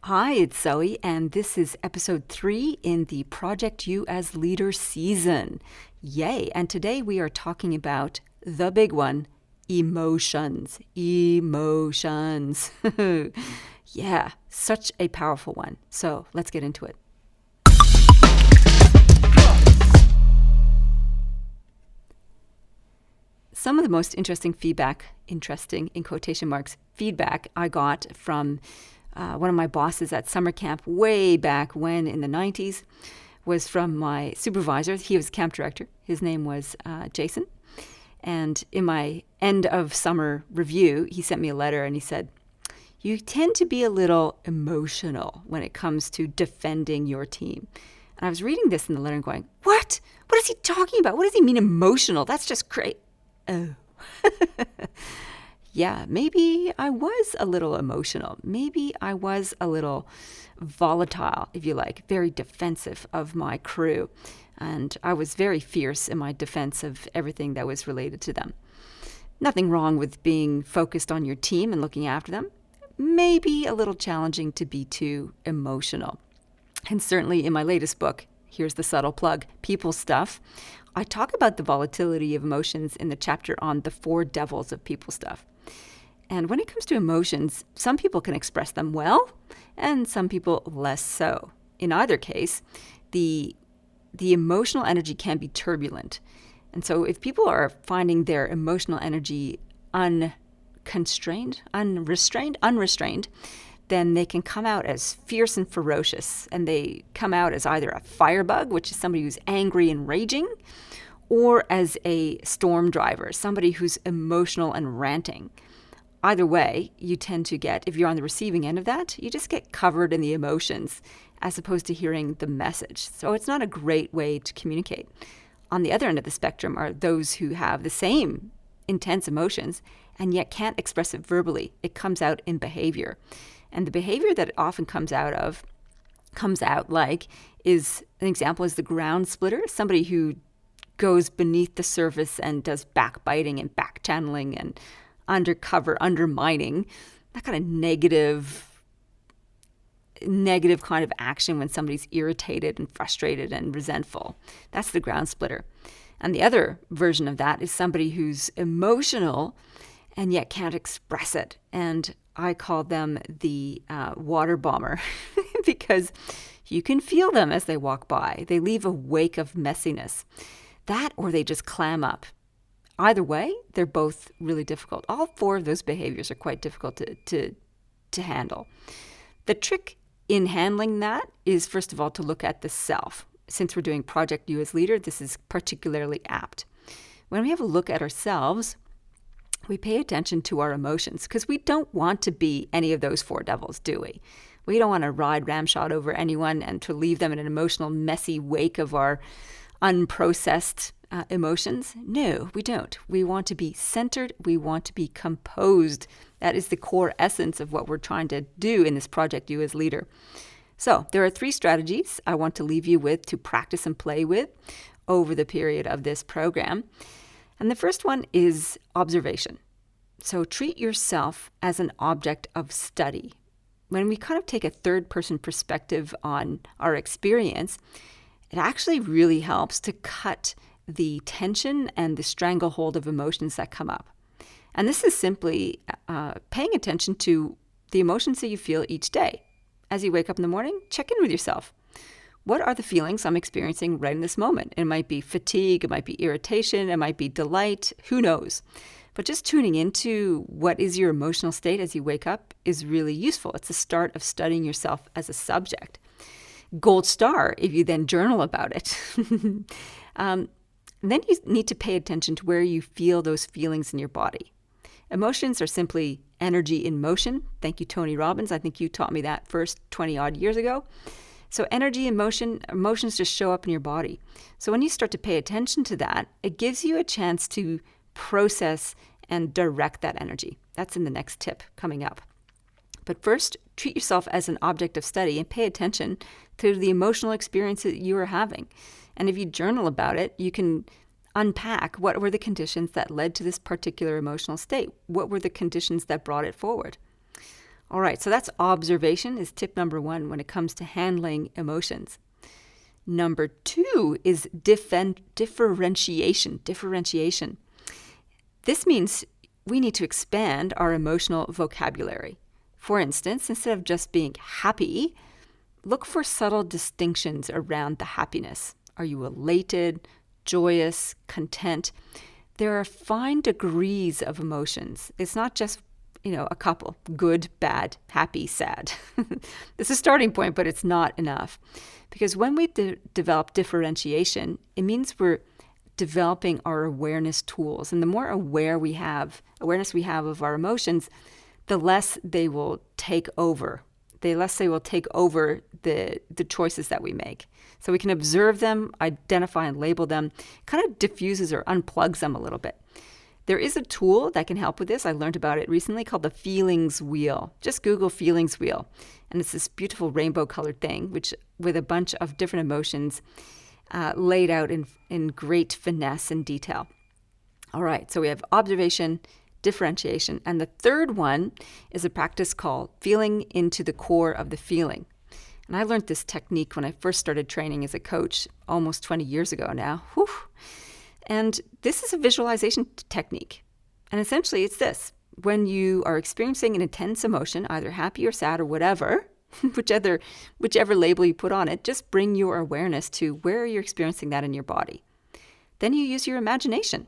Hi, it's Zoe, and this is episode 3 in the Project You as Leader season. Yay! And today we are talking about the big one, emotions. Emotions. Yeah, such a powerful one. So let's get into it. Some of the most interesting in quotation marks, feedback I got from one of my bosses at summer camp way back when in the 90s was from my supervisor. He was camp director. His name was Jason. And in my end of summer review, he sent me a letter and he said, "You tend to be a little emotional when it comes to defending your team." And I was reading this in the letter and going, What? What is he talking about? What does he mean emotional? That's just great. Oh. Yeah, maybe I was a little emotional. Maybe I was a little volatile, if you like, very defensive of my crew. And I was very fierce in my defense of everything that was related to them. Nothing wrong with being focused on your team and looking after them. Maybe a little challenging to be too emotional. And certainly in my latest book, here's the subtle plug, People Stuff, I talk about the volatility of emotions in the chapter on the 4 devils of people stuff. And when it comes to emotions, some people can express them well, and some people less so. In either case, the emotional energy can be turbulent. And so if people are finding their emotional energy unrestrained, then they can come out as fierce and ferocious. And they come out as either a firebug, which is somebody who's angry and raging, or as a storm driver, somebody who's emotional and ranting. Either way, you tend to get, if you're on the receiving end of that, you just get covered in the emotions as opposed to hearing the message. So it's not a great way to communicate. On the other end of the spectrum are those who have the same intense emotions and yet can't express it verbally. It comes out in behavior. And the behavior that it often comes out like, is an example is the ground splitter, somebody who goes beneath the surface and does backbiting and back-channeling and undercover undermining, that kind of negative kind of action when somebody's irritated and frustrated and resentful. That's the ground splitter. And the other version of that is somebody who's emotional and yet can't express it. And I call them the water bomber because you can feel them as they walk by. They leave a wake of messiness. That or they just clam up. Either way, they're both really difficult. All 4 of those behaviors are quite difficult to handle. The trick in handling that is, first of all, to look at the self. Since we're doing Project You as Leader, this is particularly apt. When we have a look at ourselves, we pay attention to our emotions because we don't want to be any of those 4 devils, do we? We don't want to ride ramshot over anyone and to leave them in an emotional, messy wake of our unprocessed emotions. No, we don't. We want to be centered. We want to be composed. That is the core essence of what we're trying to do in this Project You as Leader. So there are 3 strategies I want to leave you with to practice and play with over the period of this program. And the first one is observation. So treat yourself as an object of study. When we kind of take a third-person perspective on our experience, it actually really helps to cut the tension and the stranglehold of emotions that come up. And this is simply paying attention to the emotions that you feel each day. As you wake up in the morning, check in with yourself. What are the feelings I'm experiencing right in this moment? It might be fatigue, it might be irritation, it might be delight, who knows? But just tuning into what is your emotional state as you wake up is really useful. It's the start of studying yourself as a subject. Gold star if you then journal about it. Then you need to pay attention to where you feel those feelings in your body. Emotions are simply energy in motion. Thank you, Tony Robbins. I think you taught me that first 20 odd years ago. So energy in motion, emotions just show up in your body. So when you start to pay attention to that, it gives you a chance to process and direct that energy. That's in the next tip coming up. But first, treat yourself as an object of study and pay attention to the emotional experience that you are having. And if you journal about it, you can unpack what were the conditions that led to this particular emotional state. What were the conditions that brought it forward? All right, so that's observation is tip number 1 when it comes to handling emotions. Number 2 is differentiation. Differentiation. This means we need to expand our emotional vocabulary. For instance, instead of just being happy, look for subtle distinctions around the happiness. Are you elated, joyous, content? There are fine degrees of emotions. It's not just, a couple: good, bad, happy, sad. It's a starting point, but it's not enough. Because when we develop differentiation, it means we're developing our awareness tools. And the more awareness we have of our emotions, the less they will take over. The less they will take over the choices that we make. So we can observe them, identify and label them, kind of diffuses or unplugs them a little bit. There is a tool that can help with this. I learned about it recently called the feelings wheel. Just Google feelings wheel. And it's this beautiful rainbow colored thing, which with a bunch of different emotions laid out in great finesse and detail. All right, so we have observation, differentiation. And the third one is a practice called feeling into the core of the feeling. And I learned this technique when I first started training as a coach almost 20 years ago now. Whew. And this is a visualization technique. And essentially it's this: when you are experiencing an intense emotion, either happy or sad or whatever, whichever label you put on it, just bring your awareness to where you're experiencing that in your body. Then you use your imagination.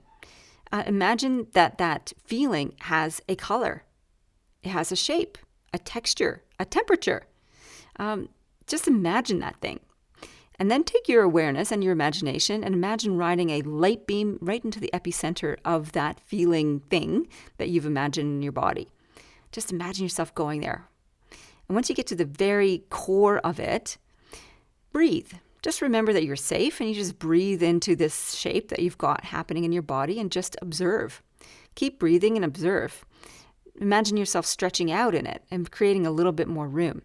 Imagine that feeling has a color. It has a shape, a texture, a temperature. Just imagine that thing. And then take your awareness and your imagination and imagine riding a light beam right into the epicenter of that feeling thing that you've imagined in your body. Just imagine yourself going there. And once you get to the very core of it, breathe. Just remember that you're safe and you just breathe into this shape that you've got happening in your body and just observe. Keep breathing and observe. Imagine yourself stretching out in it and creating a little bit more room.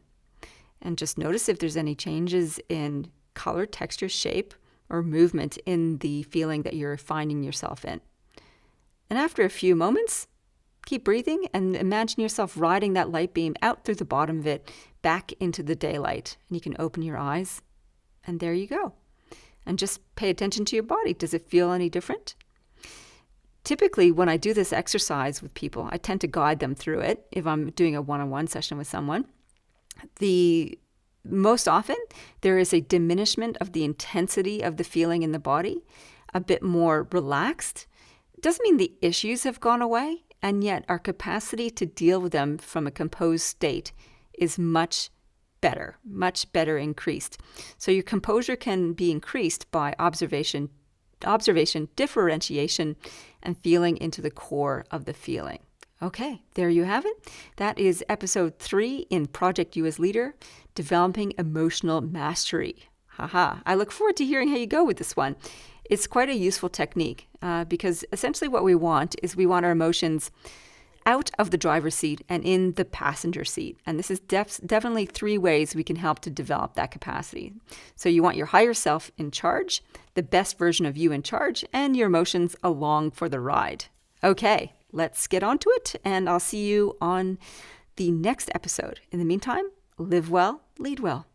And just notice if there's any changes in color, texture, shape, or movement in the feeling that you're finding yourself in. And after a few moments, keep breathing and imagine yourself riding that light beam out through the bottom of it back into the daylight. And you can open your eyes and there you go. And just pay attention to your body. Does it feel any different? Typically, when I do this exercise with people, I tend to guide them through it if I'm doing a one-on-one session with someone. Most often, there is a diminishment of the intensity of the feeling in the body, a bit more relaxed. It doesn't mean the issues have gone away, and yet our capacity to deal with them from a composed state is much better increased. So your composure can be increased by observation, differentiation, and feeling into the core of the feeling. Okay, there you have it. That is episode 3 in Project You as Leader, Developing Emotional Mastery. Haha. I look forward to hearing how you go with this one. It's quite a useful technique because essentially what we want our emotions out of the driver's seat and in the passenger seat. And this is definitely 3 ways we can help to develop that capacity. So you want your higher self in charge, the best version of you in charge, and your emotions along for the ride. Okay, let's get on to it, and I'll see you on the next episode. In the meantime, live well, lead well.